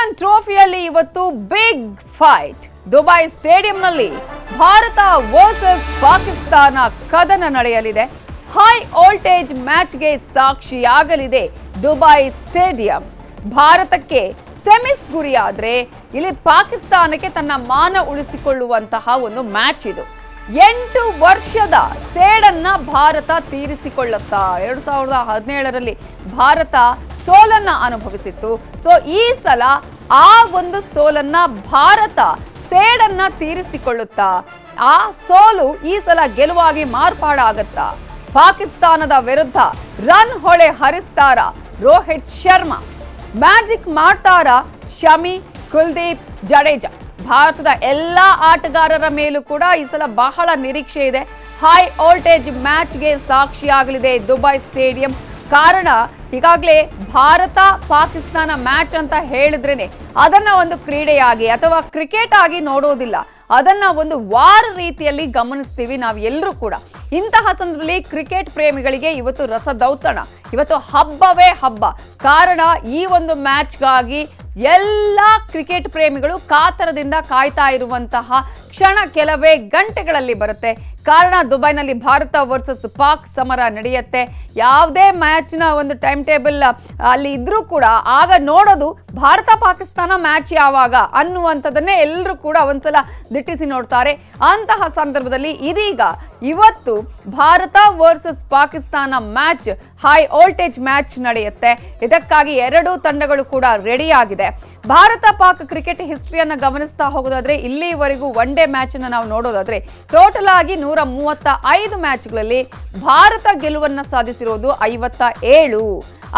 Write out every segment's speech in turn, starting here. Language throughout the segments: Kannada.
ಚಾಂಪಿಯನ್ ಟ್ರೋಫಿಯಲ್ಲಿ ಇವತ್ತು ಬಿಗ್ ಫೈಟ್. ದುಬೈ ಸ್ಟೇಡಿಯಂನಲ್ಲಿ ಭಾರತ ವರ್ಸಸ್ ಪಾಕಿಸ್ತಾನ ಕದನ ನಡೆಯಲಿದೆ. ಹೈ ವೋಲ್ಟೇಜ್ ಮ್ಯಾಚ್ಗೆ ಸಾಕ್ಷಿಯಾಗಲಿದೆ ದುಬೈ ಸ್ಟೇಡಿಯಂ. ಭಾರತಕ್ಕೆ ಸೆಮಿಸ್ ಗುರಿಯಾದ್ರೆ ಇಲ್ಲಿ ಪಾಕಿಸ್ತಾನಕ್ಕೆ ತನ್ನ ಮಾನ ಉಳಿಸಿಕೊಳ್ಳುವಂತಹ ಒಂದು ಮ್ಯಾಚ್ ಇದು. 8 ವರ್ಷದ ಸೇಡನ್ನ ಭಾರತ ತೀರಿಸಿಕೊಳ್ಳುತ್ತಾ. 2017ರಲ್ಲಿ ಭಾರತ ಸೋಲನ್ನ ಅನುಭವಿಸಿತ್ತು. ಸೊ ಈ ಸಲ ಆ ಒಂದು ಸೋಲನ್ನ ಭಾರತ ಸೇಡನ್ನ ತೀರಿಸಿಕೊಳ್ಳುತ್ತಾ ಆ ಸೋಲು ಈ ಸಲ ಗೆಲುವಾಗಿ ಮಾರ್ಪಾಡಾಗತ್ತಾ? ಪಾಕಿಸ್ತಾನದ ವಿರುದ್ಧ ರನ್ ಹೊಳೆ ಹರಿಸ್ತಾರ ರೋಹಿತ್ ಶರ್ಮಾ? ಮ್ಯಾಜಿಕ್ ಮಾಡ್ತಾರ ಶಮಿ, ಕುಲ್ದೀಪ್, ಜಡೇಜಾ? ಭಾರತದ ಎಲ್ಲಾ ಆಟಗಾರರ ಮೇಲೂ ಕೂಡ ಈ ಸಲ ಬಹಳ ನಿರೀಕ್ಷೆ ಇದೆ. ಹೈ ವೋಲ್ಟೇಜ್ ಮ್ಯಾಚ್ಗೆ ಸಾಕ್ಷಿಯಾಗಲಿದೆ ದುಬೈ ಸ್ಟೇಡಿಯಂ. ಕಾರಣ ಈಗಾಗಲೇ ಭಾರತ ಪಾಕಿಸ್ತಾನ ಮ್ಯಾಚ್ ಅಂತ ಹೇಳಿದ್ರೇನೆ ಅದನ್ನ ಒಂದು ಕ್ರೀಡೆಯಾಗಿ ಅಥವಾ ಕ್ರಿಕೆಟ್ ಆಗಿ ನೋಡೋದಿಲ್ಲ, ಅದನ್ನ ಒಂದು ವಾರ್ ರೀತಿಯಲ್ಲಿ ಗಮನಿಸ್ತೀವಿ ನಾವು ಎಲ್ಲರೂ ಕೂಡ. ಇಂತಹ ಸಂದರ್ಭದಲ್ಲಿ ಕ್ರಿಕೆಟ್ ಪ್ರೇಮಿಗಳಿಗೆ ಇವತ್ತು ರಸದೌತಣ, ಇವತ್ತು ಹಬ್ಬವೇ ಹಬ್ಬ. ಕಾರಣ ಈ ಒಂದು ಮ್ಯಾಚ್ಗಾಗಿ ಎಲ್ಲ ಕ್ರಿಕೆಟ್ ಪ್ರೇಮಿಗಳು ಕಾತರದಿಂದ ಕಾಯ್ತಾ ಇರುವಂತಹ ಕ್ಷಣ ಕೆಲವೇ ಗಂಟೆಗಳಲ್ಲಿ ಬರುತ್ತೆ. ಕಾರಣ ದುಬೈನಲ್ಲಿ ಭಾರತ ವರ್ಸಸ್ ಪಾಕ್ ಸಮರ ನಡೆಯುತ್ತೆ. ಯಾವುದೇ ಮ್ಯಾಚ್ನ ಒಂದು ಟೈಮ್ ಟೇಬಲ್ ಅಲ್ಲಿ ಇದ್ರೂ ಕೂಡ ಆಗ ನೋಡೋದು ಭಾರತ ಪಾಕಿಸ್ತಾನ ಮ್ಯಾಚ್ ಯಾವಾಗ ಅನ್ನುವಂಥದ್ದನ್ನೇ ಎಲ್ಲರೂ ಕೂಡ ಒಂದ್ಸಲ ದಿಟ್ಟಿಸಿ ನೋಡ್ತಾರೆ. ಅಂತಹ ಸಂದರ್ಭದಲ್ಲಿ ಇದೀಗ ಇವತ್ತು Bharat versus Pakistan match high voltage match ನಡೆಯುತ್ತೆ. ಇದಕ್ಕಾಗಿ ಎರಡೂ ತಂಡಗಳು ಕೂಡ ರೆಡಿ ಆಗಿದೆ. ಭಾರತ ಪಾಕ್ ಕ್ರಿಕೆಟ್ ಹಿಸ್ಟ್ರಿಯನ್ನ ಗಮನಿಸ್ತಾ ಹೋಗೋದಾದ್ರೆ ಇಲ್ಲಿವರೆಗೂ ಒನ್ ಡೇ ಮ್ಯಾಚ್ ಅನ್ನ ನಾವು ನೋಡೋದಾದ್ರೆ ಟೋಟಲ್ ಆಗಿ 135 ಮ್ಯಾಚ್ಗಳಲ್ಲಿ ಭಾರತ ಗೆಲುವನ್ನ ಸಾಧಿಸಿರೋದು 57.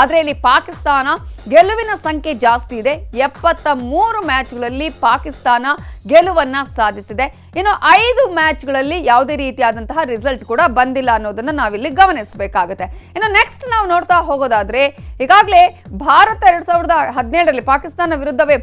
ಆದ್ರೆ ಇಲ್ಲಿ ಪಾಕಿಸ್ತಾನ ಗೆಲುವಿನ ಸಂಖ್ಯೆ ಜಾಸ್ತಿ ಇದೆ. 73 ಮ್ಯಾಚ್ಗಳಲ್ಲಿ ಪಾಕಿಸ್ತಾನ ಗೆಲುವನ್ನ ಸಾಧಿಸಿದೆ. ಇನ್ನು 5 ಮ್ಯಾಚ್ಗಳಲ್ಲಿ ಯಾವುದೇ ರೀತಿಯಾದಂತಹ ರಿಸಲ್ಟ್ ಕೂಡ ಬಂದಿಲ್ಲ ಅನ್ನೋದನ್ನ ನಾವಿಲ್ಲಿ ಗಮನಿಸಬೇಕಾಗುತ್ತೆ. ಇನ್ನು ನೆಕ್ಸ್ಟ್ ನಾವು ನೋಡ್ತಾ ಹೋಗೋದಾದ್ರೆ ಈಗಾಗಲೇ ಭಾರತ 2017ರಲ್ಲಿ ಪಾಕಿಸ್ತಾನ ವಿರುದ್ಧವೇ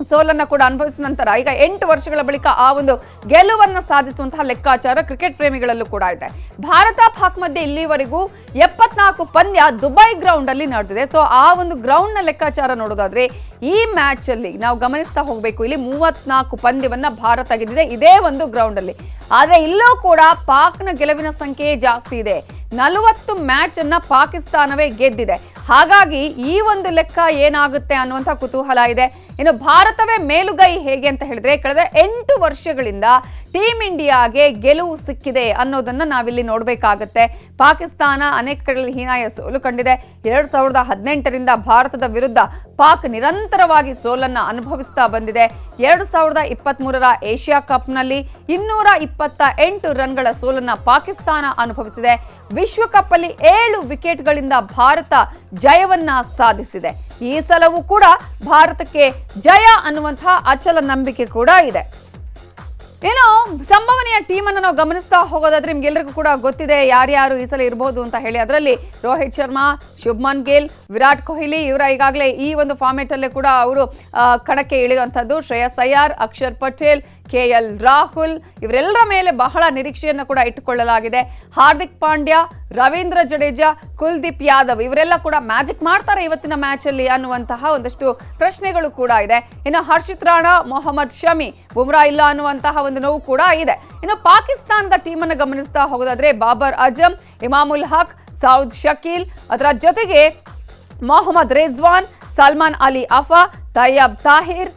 ಸೋಲನ್ನ ಕೂಡ ಅನುಭವಿಸಿದ ನಂತರ ಈಗ 8 ವರ್ಷಗಳ ಬಳಿಕ ಆ ಒಂದು ಗೆಲುವನ್ನ ಸಾಧಿಸುವಂತಹ ಲೆಕ್ಕಾಚಾರ ಕ್ರಿಕೆಟ್ ಪ್ರೇಮಿಗಳಲ್ಲೂ ಕೂಡ ಇದೆ. ಭಾರತ ಪಾಕ್ ಮಧ್ಯೆ ಇಲ್ಲಿವರೆಗೂ 74 ಪಂದ್ಯ ದುಬೈ ಗ್ರೌಂಡ್ ಅಲ್ಲಿ ನಡೆದಿದೆ. ಸೊ ಆ ಒಂದು ಗ್ರೌಂಡ್ ನ ಲೆಕ್ಕಾಚಾರ ನೋಡೋದಾದ್ರೆ ಈ ಮ್ಯಾಚ್ ಅಲ್ಲಿ ನಾವು ಗಮನಿಸ್ತಾ ಹೋಗಬೇಕು. ಇಲ್ಲಿ 34 ಪಂದ್ಯವನ್ನ ಭಾರತ ಗೆದ್ದಿದೆ ಇದೇ ಒಂದು ಗ್ರೌಂಡ್ ಅಲ್ಲಿ. ಆದ್ರೆ ಇಲ್ಲೂ ಕೂಡ ಪಾಕ್ನ ಗೆಲುವಿನ ಸಂಖ್ಯೆ ಜಾಸ್ತಿ ಇದೆ. 40 ಮ್ಯಾಚ್ ಅನ್ನ ಪಾಕಿಸ್ತಾನವೇ ಗೆದ್ದಿದೆ. ಹಾಗಾಗಿ ಈ ಒಂದು ಲೆಕ್ಕ ಏನಾಗುತ್ತೆ ಅನ್ನುವಂಥ ಕುತೂಹಲ ಇದೆ. ಇನ್ನು ಭಾರತವೇ ಮೇಲುಗೈ ಹೇಗೆ ಅಂತ ಹೇಳಿದ್ರೆ ಕಳೆದ 8 ವರ್ಷಗಳಿಂದ ಟೀಮ್ ಇಂಡಿಯಾಗೆ ಗೆಲುವು ಸಿಕ್ಕಿದೆ ಅನ್ನೋದನ್ನ ನಾವಿಲ್ಲಿ ನೋಡಬೇಕಾಗತ್ತೆ. ಪಾಕಿಸ್ತಾನ ಅನೇಕ ಕಡೆಗಳಲ್ಲಿ ಹೀನಾಯ ಸೋಲು ಕಂಡಿದೆ. 2018ರಿಂದ ಭಾರತದ ವಿರುದ್ಧ ಪಾಕ್ ನಿರಂತರವಾಗಿ ಸೋಲನ್ನ ಅನುಭವಿಸ್ತಾ ಬಂದಿದೆ. 2023ರ ಏಷ್ಯಾ ಕಪ್ನಲ್ಲಿ 228 ರನ್ಗಳ ಸೋಲನ್ನ ಪಾಕಿಸ್ತಾನ ಅನುಭವಿಸಿದೆ. ವಿಶ್ವಕಪ್ ಅಲ್ಲಿ 7 ವಿಕೆಟ್ಗಳಿಂದ ಭಾರತ ಜಯವನ್ನ ಸಾಧಿಸಿದೆ. ಈ ಸಲವೂ ಕೂಡ ಭಾರತಕ್ಕೆ ಜಯ ಅನ್ನುವಂತಹ ಅಚಲ ನಂಬಿಕೆ ಕೂಡ ಇದೆ. ಏನೋ ಸಂಭವನೀಯ ಟೀಮ್ ಅನ್ನು ನಾವು ಗಮನಿಸ್ತಾ ಹೋಗೋದಾದ್ರೆ ನಿಮ್ಗೆಲ್ಲರಿಗೂ ಕೂಡ ಗೊತ್ತಿದೆ ಯಾರ್ಯಾರು ಈ ಸಲ ಇರಬಹುದು ಅಂತ ಹೇಳಿ. ಅದರಲ್ಲಿ ರೋಹಿತ್ ಶರ್ಮಾ, ಶುಭ್ಮನ್ ಗಿಲ್, ವಿರಾಟ್ ಕೊಹ್ಲಿ ಇವರ ಈಗಾಗಲೇ ಈ ಒಂದು ಫಾರ್ಮೆಟ್ ಅಲ್ಲೇ ಕೂಡ ಅವರು ಕಣಕ್ಕೆ ಇಳಿಯುವಂಥದ್ದು. ಶ್ರೇಯಸ್ ಅಯ್ಯರ್, ಅಕ್ಷರ್ ಪಟೇಲ್, KL ರಾಹುಲ್ ಇವರೆಲ್ಲರ ಮೇಲೆ ಬಹಳ ನಿರೀಕ್ಷೆಯನ್ನು ಕೂಡ ಇಟ್ಟುಕೊಳ್ಳಲಾಗಿದೆ. ಹಾರ್ದಿಕ್ ಪಾಂಡ್ಯ, ರವೀಂದ್ರ ಜಡೇಜಾ, ಕುಲ್ದೀಪ್ ಯಾದವ್ ಇವರೆಲ್ಲ ಕೂಡ ಮ್ಯಾಜಿಕ್ ಮಾಡ್ತಾರೆ ಇವತ್ತಿನ ಮ್ಯಾಚ್ ಅಲ್ಲಿ ಅನ್ನುವಂತಹ ಒಂದಷ್ಟು ಪ್ರಶ್ನೆಗಳು ಕೂಡ ಇದೆ. ಇನ್ನು ಹರ್ಷಿತ್ ರಾಣಾ, ಮೊಹಮ್ಮದ್ ಶಮಿ, ಬುಮ್ರಾ ಇಲ್ಲ ಅನ್ನುವಂತಹ ಒಂದು ನೋವು ಕೂಡ ಇದೆ. ಇನ್ನು ಪಾಕಿಸ್ತಾನದ ಟೀಮ್ ಅನ್ನು ಗಮನಿಸ್ತಾ ಹೋಗೋದಾದ್ರೆ ಬಾಬರ್ ಅಜಮ್, ಇಮಾಮುಲ್ ಹಕ್, ಸೌದ್ ಶಕೀಲ್, ಅದರ ಜೊತೆಗೆ ಮೊಹಮ್ಮದ್ ರಿಜ್ವಾನ್, ಸಲ್ಮಾನ್ ಅಲಿ ಅಫಾ, ತಯ್ಯಬ್ ತಾಹಿರ್,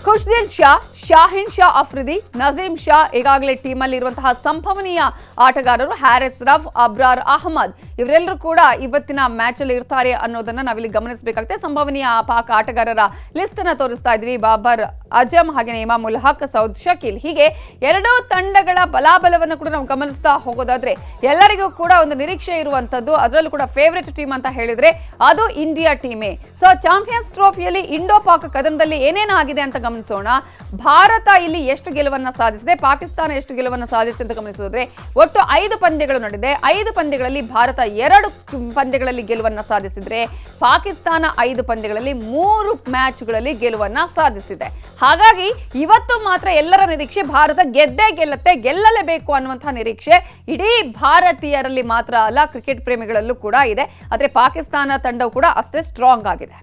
ಖುಷ್ದಿಲ್ ಶಾ, ಶಾಹಿನ್ ಶಾ ಅಫ್ರಿದಿ, ನಜೀಮ್ ಶಾ ಈಗಾಗಲೇ ಟೀಮ್ ಅಲ್ಲಿ ಇರುವಂತಹ ಸಂಭವನೀಯ ಆಟಗಾರರು. ಹ್ಯಾರಿಸ್ ರಫ್, ಅಬ್ರಾರ್ ಅಹಮದ್ ಇವರೆಲ್ಲರೂ ಕೂಡ ಇವತ್ತಿನ ಮ್ಯಾಚ್ ಅಲ್ಲಿ ಇರ್ತಾರೆ ಅನ್ನೋದನ್ನ ನಾವಿಲ್ಲಿ ಗಮನಿಸಬೇಕಾಗುತ್ತೆ. ಸಂಭವನೀಯ ಪಾಕ್ ಆಟಗಾರರ ಲಿಸ್ಟ್ ಅನ್ನ ತೋರಿಸ್ತಾ ಇದ್ವಿ. ಬಾಬರ್ ಅಜಮ್, ಹಾಗೆ ಇಮಾಮುಲ್ ಹಕ್, ಸೌದ್ ಶಕೀಲ್, ಹೀಗೆ ಎರಡೂ ತಂಡಗಳ ಬಲಾಬಲವನ್ನು ಕೂಡ ನಾವು ಗಮನಿಸ್ತಾ ಹೋಗೋದಾದ್ರೆ ಎಲ್ಲರಿಗೂ ಕೂಡ ಒಂದು ನಿರೀಕ್ಷೆ ಇರುವಂತದ್ದು. ಅದರಲ್ಲೂ ಕೂಡ ಫೇವರೇಟ್ ಟೀಮ್ ಅಂತ ಹೇಳಿದ್ರೆ ಅದು ಇಂಡಿಯಾ ಟೀಮೇ. ಸೊ ಚಾಂಪಿಯನ್ಸ್ ಟ್ರೋಫಿಯಲ್ಲಿ ಇಂಡೋ ಪಾಕ್ ಕದನದಲ್ಲಿ ಏನೇನಾಗಿದೆ ಅಂತ ಗಮನಿಸೋಣ. ಭಾರತ ಇಲ್ಲಿ ಎಷ್ಟು ಗೆಲುವನ್ನ ಸಾಧಿಸಿದೆ, ಪಾಕಿಸ್ತಾನ ಎಷ್ಟು ಗೆಲುವನ್ನ ಸಾಧಿಸಿದೆ ಅಂತ ಗಮನಿಸಿದ್ರೆ ಒಟ್ಟು 5 ಪಂದ್ಯಗಳು ನಡೆದಿದೆ. 5 ಪಂದ್ಯಗಳಲ್ಲಿ ಭಾರತ 2 ಪಂದ್ಯಗಳಲ್ಲಿ ಗೆಲುವನ್ನು ಸಾಧಿಸಿದ್ರೆ ಪಾಕಿಸ್ತಾನ 5 ಪಂದ್ಯಗಳಲ್ಲಿ 3 ಮ್ಯಾಚ್ಗಳಲ್ಲಿ ಗೆಲುವನ್ನು ಸಾಧಿಸಿದೆ. ಹಾಗಾಗಿ ಇವತ್ತು ಮಾತ್ರ ಎಲ್ಲರ ನಿರೀಕ್ಷೆ ಭಾರತ ಗೆದ್ದೇ ಗೆಲ್ಲುತ್ತೆ, ಗೆಲ್ಲಲೇಬೇಕು ಅನ್ನುವಂತಹ ನಿರೀಕ್ಷೆ ಇಡೀ ಭಾರತೀಯರಲ್ಲಿ ಮಾತ್ರ ಅಲ್ಲ, ಕ್ರಿಕೆಟ್ ಪ್ರೇಮಿಗಳಲ್ಲೂ ಕೂಡ ಇದೆ. ಆದರೆ ಪಾಕಿಸ್ತಾನ ತಂಡವು ಕೂಡ ಅಷ್ಟೇ ಸ್ಟ್ರಾಂಗ್ ಆಗಿದೆ.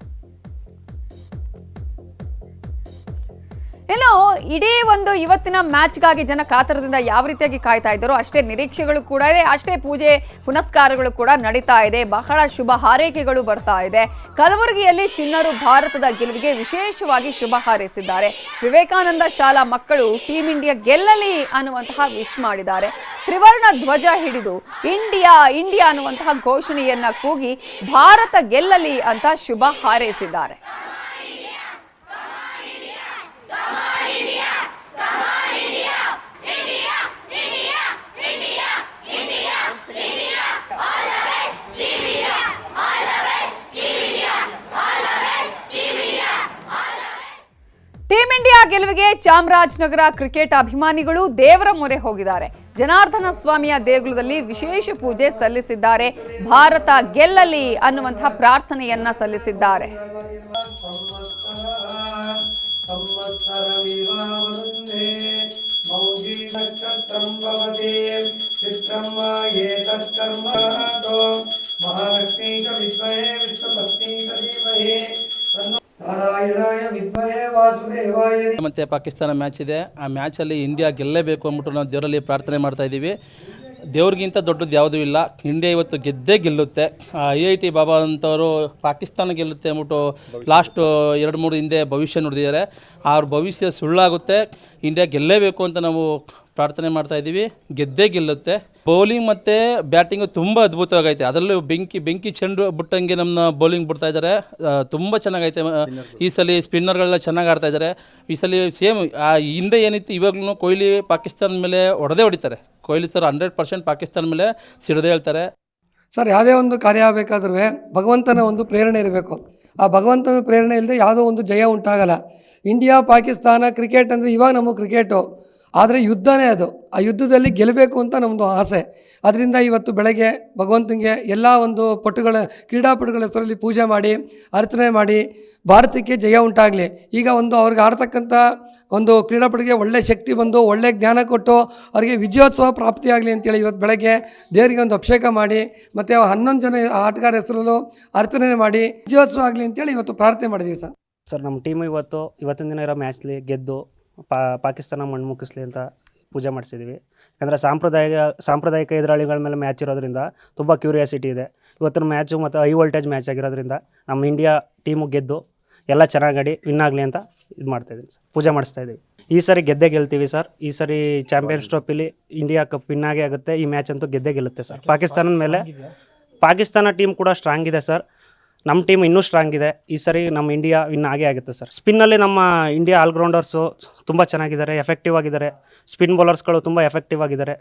ಇನ್ನು ಇಡೀ ಒಂದು ಇವತ್ತಿನ ಮ್ಯಾಚ್ಗಾಗಿ ಜನ ಕಾತರದಿಂದ ಯಾವ ರೀತಿಯಾಗಿ ಕಾಯ್ತಾ ಇದ್ದಾರೋ ಅಷ್ಟೇ ನಿರೀಕ್ಷೆಗಳು ಕೂಡ ಇದೆ, ಅಷ್ಟೇ ಪೂಜೆ ಪುನಸ್ಕಾರಗಳು ಕೂಡ ನಡೀತಾ ಇದೆ, ಬಹಳ ಶುಭ ಹಾರೈಕೆಗಳು ಬರ್ತಾ ಇದೆ. ಕಲಬುರಗಿಯಲ್ಲಿ ಚಿಣ್ಣರು ಭಾರತದ ಗೆಲುವಿಗೆ ವಿಶೇಷವಾಗಿ ಶುಭ ಹಾರೈಸಿದ್ದಾರೆ. ವಿವೇಕಾನಂದ ಶಾಲಾ ಮಕ್ಕಳು ಟೀಮ್ ಇಂಡಿಯಾ ಗೆಲ್ಲಲಿ ಅನ್ನುವಂತಹ ವಿಶ್ ಮಾಡಿದ್ದಾರೆ. ತ್ರಿವರ್ಣ ಧ್ವಜ ಹಿಡಿದು ಇಂಡಿಯಾ ಇಂಡಿಯಾ ಅನ್ನುವಂತಹ ಘೋಷಣೆಯನ್ನ ಕೂಗಿ ಭಾರತ ಗೆಲ್ಲಲಿ ಅಂತ ಶುಭ ಹಾರೈಸಿದ್ದಾರೆ. ಟೀಮ್ ಇಂಡಿಯಾ ಗೆಲುವಿಗೆ ಚಾಮರಾಜನಗರ ಕ್ರಿಕೆಟ್ ಅಭಿಮಾನಿಗಳು ದೇವರ ಮೊರೆ ಹೋಗಿದ್ದಾರೆ. ಜನಾರ್ದನ ಸ್ವಾಮಿಯ ದೇಗುಲದಲ್ಲಿ ವಿಶೇಷ ಪೂಜೆ ಸಲ್ಲಿಸಿದ್ದಾರೆ. ಭಾರತ ಗೆಲ್ಲಲಿ ಅನ್ನುವಂತಹ ಪ್ರಾರ್ಥನೆಯನ್ನ ಸಲ್ಲಿಸಿದ್ದಾರೆ. ಮತ್ತು ಪಾಕಿಸ್ತಾನ ಮ್ಯಾಚ್ ಇದೆ. ಆ ಮ್ಯಾಚಲ್ಲಿ ಇಂಡಿಯಾ ಗೆಲ್ಲಲೇಬೇಕು ಅಂದ್ಬಿಟ್ಟು ನಾವು ದೇವರಲ್ಲಿ ಪ್ರಾರ್ಥನೆ ಮಾಡ್ತಾ ಇದ್ದೀವಿ. ದೇವ್ರಿಗಿಂತ ದೊಡ್ಡದು ಯಾವುದೂ ಇಲ್ಲ. ಇಂಡಿಯಾ ಇವತ್ತು ಗೆದ್ದೇ ಗೆಲ್ಲುತ್ತೆ. IIT ಬಾಬಾ ಅಂತವರು ಪಾಕಿಸ್ತಾನ ಗೆಲ್ಲುತ್ತೆ ಅಂದ್ಬಿಟ್ಟು ಲಾಸ್ಟ್ 2-3 ಹಿಂದೆ ಭವಿಷ್ಯ ನುಡಿದಿದ್ದಾರೆ. ಅವ್ರ ಭವಿಷ್ಯ ಸುಳ್ಳಾಗುತ್ತೆ. ಇಂಡಿಯಾ ಗೆಲ್ಲೇಬೇಕು ಅಂತ ನಾವು ಪ್ರಾರ್ಥನೆ ಮಾಡ್ತಾ ಇದ್ದೀವಿ. ಗೆದ್ದೇ ಗೆಲ್ಲುತ್ತೆ. ಬೌಲಿಂಗ್ ಮತ್ತು ಬ್ಯಾಟಿಂಗು ತುಂಬ ಅದ್ಭುತವಾಗೈತೆ. ಅದರಲ್ಲೂ ಬೆಂಕಿ ಚೆಂಡು ಬಿಟ್ಟಂಗೆ ನಮ್ಮ ಬೌಲಿಂಗ್ ಬಿಡ್ತಾ ಇದ್ದಾರೆ. ತುಂಬ ಚೆನ್ನಾಗೈತೆ. ಈ ಸಲ ಸ್ಪಿನ್ನರ್ಗಳೆಲ್ಲ ಚೆನ್ನಾಗಿ ಆಡ್ತಾ ಇದ್ದಾರೆ. ಈ ಸಲ ಸೇಮ್ ಹಿಂದೆ ಏನಿತ್ತು ಇವಾಗ್ಲೂ ಕೊಹ್ಲಿ ಪಾಕಿಸ್ತಾನ ಮೇಲೆ ಹೊಡಿತಾರೆ. ಕೊಹ್ಲಿ ಸರ್ 100% ಪಾಕಿಸ್ತಾನ ಮೇಲೆ ಸಿಡಿದೇ ಹೇಳ್ತಾರೆ. ಸರ್, ಯಾವುದೇ ಒಂದು ಕಾರ್ಯ ಆಗಬೇಕಾದ್ರೂ ಭಗವಂತನ ಒಂದು ಪ್ರೇರಣೆ ಇರಬೇಕು. ಆ ಭಗವಂತನ ಪ್ರೇರಣೆ ಇಲ್ಲದೆ ಯಾವುದೋ ಒಂದು ಜಯ ಉಂಟಾಗಲ್ಲ. ಇಂಡಿಯಾ ಪಾಕಿಸ್ತಾನ ಕ್ರಿಕೆಟ್ ಅಂದರೆ ಇವಾಗ ನಮಗೆ ಕ್ರಿಕೆಟು, ಆದರೆ ಯುದ್ಧನೇ ಅದು. ಆ ಯುದ್ಧದಲ್ಲಿ ಗೆಲ್ಲಬೇಕು ಅಂತ ನಮ್ಮದು ಆಸೆ. ಅದರಿಂದ ಇವತ್ತು ಬೆಳಗ್ಗೆ ಭಗವಂತನಿಗೆ ಎಲ್ಲ ಒಂದು ಕ್ರೀಡಾಪಟುಗಳ ಹೆಸರಲ್ಲಿ ಪೂಜೆ ಮಾಡಿ ಅರ್ಚನೆ ಮಾಡಿ ಭಾರತಕ್ಕೆ ಜಯ ಉಂಟಾಗಲಿ. ಈಗ ಒಂದು ಅವ್ರಿಗೆ ಆಡ್ತಕ್ಕಂಥ ಒಂದು ಕ್ರೀಡಾಪಟುಗೆ ಒಳ್ಳೆ ಶಕ್ತಿ ಬಂದು ಒಳ್ಳೆ ಜ್ಞಾನ ಕೊಟ್ಟು ಅವರಿಗೆ ವಿಜಯೋತ್ಸವ ಪ್ರಾಪ್ತಿಯಾಗಲಿ ಅಂತೇಳಿ ಇವತ್ತು ಬೆಳಗ್ಗೆ ದೇವರಿಗೆ ಒಂದು ಅಭಿಷೇಕ ಮಾಡಿ ಮತ್ತು 11 ಜನ ಆಟಗಾರ ಹೆಸರಲ್ಲೂ ಅರ್ಚನೆ ಮಾಡಿ ವಿಜಯೋತ್ಸವ ಆಗಲಿ ಅಂತೇಳಿ ಇವತ್ತು ಪ್ರಾರ್ಥನೆ ಮಾಡಿದ್ದೀವಿ. ಸರ್ ನಮ್ಮ ಟೀಮು ಇವತ್ತಿನ ದಿನ ಇರೋ ಮ್ಯಾಚ್ಲಿ ಗೆದ್ದು ಪಾಕಿಸ್ತಾನ ಮಣ್ಣು ಮುಗಿಸ್ಲಿ ಅಂತ ಪೂಜೆ ಮಾಡಿಸಿದ್ದೀವಿ. ಯಾಕಂದರೆ ಸಾಂಪ್ರದಾಯಿಕ ಎದುರಾಳಿಗಳ ಮೇಲೆ ಮ್ಯಾಚ್ ಇರೋದ್ರಿಂದ ತುಂಬ ಕ್ಯೂರಿಯಾಸಿಟಿ ಇದೆ. ಇವತ್ತಿನ ಮ್ಯಾಚು ಮತ್ತು ಹೈ ವೋಲ್ಟೇಜ್ ಮ್ಯಾಚ್ ಆಗಿರೋದ್ರಿಂದ ನಮ್ಮ ಇಂಡಿಯಾ ಟೀಮು ಗೆದ್ದು ಎಲ್ಲ ಚೆನ್ನಾಗಿ ವಿನ್ ಆಗಲಿ ಅಂತ ಇದು ಮಾಡ್ತಾಯಿದ್ದೀನಿ ಸರ್, ಪೂಜೆ ಮಾಡಿಸ್ತಾಯಿದ್ದೀವಿ. ಈ ಸರಿ ಗೆದ್ದೇ ಗೆಲ್ತೀವಿ ಸರ್. ಈ ಸರಿ ಚಾಂಪಿಯನ್ಸ್ ಟ್ರೋಫಿಲಿ ಇಂಡಿಯಾ ಕಪ್ ವಿನ್ ಆಗೇ ಆಗುತ್ತೆ. ಈ ಮ್ಯಾಚ್ ಅಂತೂ ಗೆದ್ದೇ ಗೆಲ್ಲುತ್ತೆ ಸರ್. ಪಾಕಿಸ್ತಾನದ ಮೇಲೆ ಪಾಕಿಸ್ತಾನ ಟೀಮ್ ಕೂಡ ಸ್ಟ್ರಾಂಗ್ ಇದೆ ಸರ್. ನಮ್ಮ ಟೀಮ್ ಇನ್ನೂ ಸ್ಟ್ರಾಂಗ್ ಇದೆ. ಈ ಸರಿ ನಮ್ಮ ಇಂಡಿಯಾ ವಿನ್ ಆಗೇ ಆಗುತ್ತೆ ಸರ್. ಸ್ಪಿನ್ನಲ್ಲಿ ನಮ್ಮ ಇಂಡಿಯಾ ಆಲ್ರೌಂಡರ್ಸು ತುಂಬ ಚೆನ್ನಾಗಿದ್ದಾರೆ, ಎಫೆಕ್ಟಿವ್ ಆಗಿದ್ದಾರೆ. ಸ್ಪಿನ್ ಬೌಲರ್ಸ್ಗಳು ತುಂಬ ಎಫೆಕ್ಟಿವ್ ಆಗಿದ್ದಾರೆ.